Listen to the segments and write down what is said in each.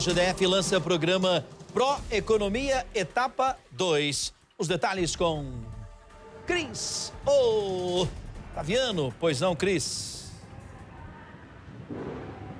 GDF lança o programa Pro Economia Etapa 2. Os detalhes com Cris Otaviano. Pois não, Cris?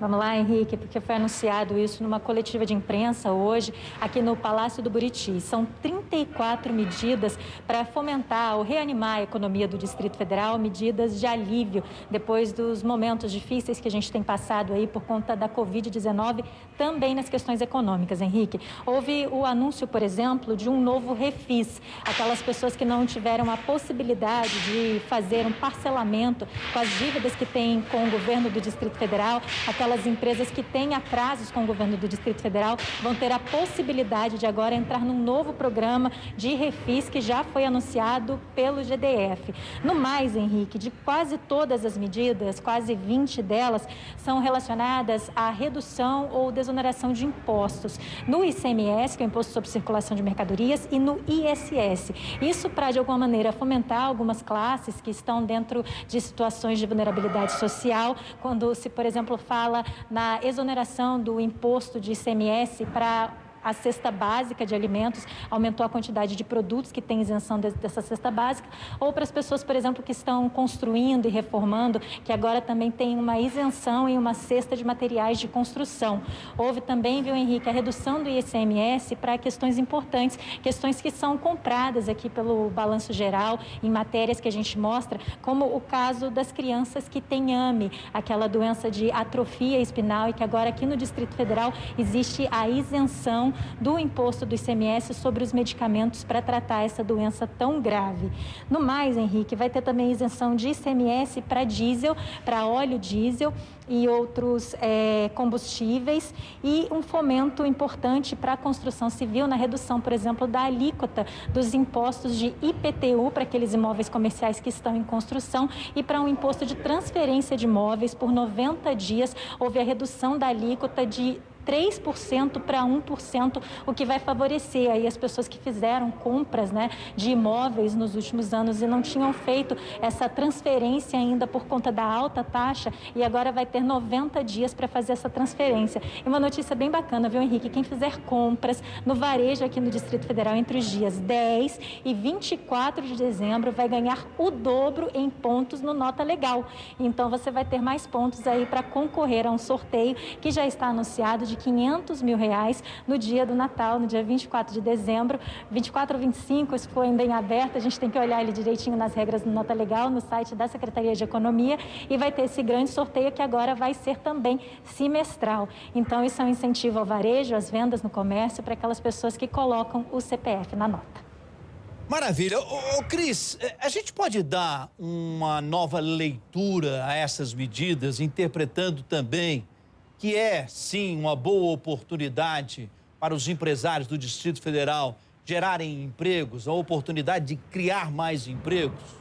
Vamos lá, Henrique, porque foi anunciado isso numa coletiva de imprensa hoje aqui no Palácio do Buriti. São 34 medidas para fomentar ou reanimar a economia do Distrito Federal, medidas de alívio depois dos momentos difíceis que a gente tem passado aí por conta da Covid-19, também nas questões econômicas, Henrique. Houve o anúncio, por exemplo, de um novo refis. Aquelas pessoas que não tiveram a possibilidade de fazer um parcelamento com as dívidas que têm com o governo do Distrito Federal, aquelas empresas que têm atrasos com o governo do Distrito Federal vão ter a possibilidade de agora entrar num novo programa de refis que já foi anunciado pelo GDF. No mais, Henrique, de quase todas as medidas, quase 20 delas, são relacionadas à redução ou desoneração de impostos no ICMS, que é o Imposto sobre Circulação de Mercadorias, e no ISS. Isso para, de alguma maneira, fomentar algumas classes que estão dentro de situações de vulnerabilidade social, quando se, por exemplo, fala na exoneração do imposto de ICMS para a cesta básica de alimentos, aumentou a quantidade de produtos que tem isenção dessa cesta básica, ou para as pessoas, por exemplo, que estão construindo e reformando, que agora também tem uma isenção em uma cesta de materiais de construção. Houve também, viu, Henrique, a redução do ICMS para questões importantes, questões que são compradas aqui pelo Balanço Geral, em matérias que a gente mostra, como o caso das crianças que têm AME, aquela doença de atrofia espinal, e que agora aqui no Distrito Federal existe a isenção do imposto do ICMS sobre os medicamentos para tratar essa doença tão grave. No mais, Henrique, vai ter também isenção de ICMS para diesel, para óleo diesel e outros combustíveis, e um fomento importante para a construção civil na redução, por exemplo, da alíquota dos impostos de IPTU para aqueles imóveis comerciais que estão em construção, e para um imposto de transferência de imóveis por 90 dias. Houve a redução da alíquota de 3% para 1%, o que vai favorecer aí as pessoas que fizeram compras, de imóveis nos últimos anos e não tinham feito essa transferência ainda por conta da alta taxa, e agora vai ter 90 dias para fazer essa transferência. E uma notícia bem bacana, viu, Henrique? Quem fizer compras no varejo aqui no Distrito Federal entre os dias 10 e 24 de dezembro vai ganhar o dobro em pontos no Nota Legal. Então você vai ter mais pontos aí para concorrer a um sorteio que já está anunciado de R$500 mil no dia do Natal, no dia 24 de dezembro, 24 ou 25, isso foi ainda em aberto, a gente tem que olhar ele direitinho nas regras do Nota Legal, no site da Secretaria de Economia, e vai ter esse grande sorteio que agora vai ser também semestral. Então, isso é um incentivo ao varejo, às vendas no comércio, para aquelas pessoas que colocam o CPF na nota. Maravilha. Cris, a gente pode dar uma nova leitura a essas medidas, interpretando também que é, sim, uma boa oportunidade para os empresários do Distrito Federal gerarem empregos, a oportunidade de criar mais empregos?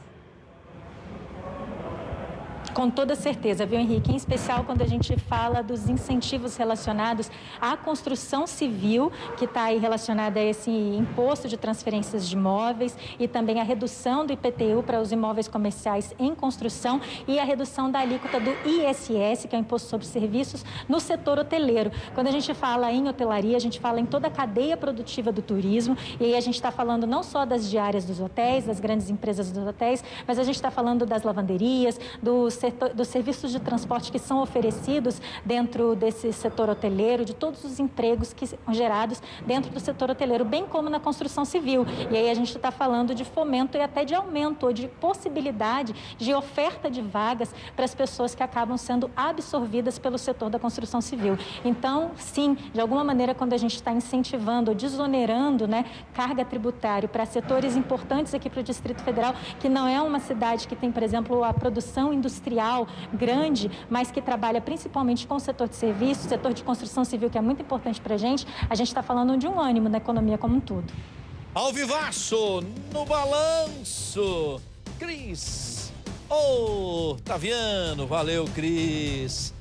Com toda certeza, viu, Henrique? Em especial quando a gente fala dos incentivos relacionados à construção civil, que está aí relacionada a esse imposto de transferências de imóveis, e também a redução do IPTU para os imóveis comerciais em construção, e a redução da alíquota do ISS, que é o Imposto sobre Serviços, no setor hoteleiro. Quando a gente fala em hotelaria, a gente fala em toda a cadeia produtiva do turismo, e aí a gente está falando não só das diárias dos hotéis, das grandes empresas dos hotéis, mas a gente está falando das lavanderias, dos serviços de transporte que são oferecidos dentro desse setor hoteleiro, de todos os empregos que são gerados dentro do setor hoteleiro, bem como na construção civil. E aí a gente está falando de fomento e até de aumento, ou de possibilidade de oferta de vagas para as pessoas que acabam sendo absorvidas pelo setor da construção civil. Então, sim, de alguma maneira, quando a gente está incentivando ou desonerando, carga tributária para setores importantes aqui para o Distrito Federal, que não é uma cidade que tem, por exemplo, a produção industrial grande, mas que trabalha principalmente com o setor de serviços, setor de construção civil, que é muito importante para a gente está falando de um ânimo na economia como um todo. Ao vivaço, no balanço, Cris Otaviano. Valeu, Cris.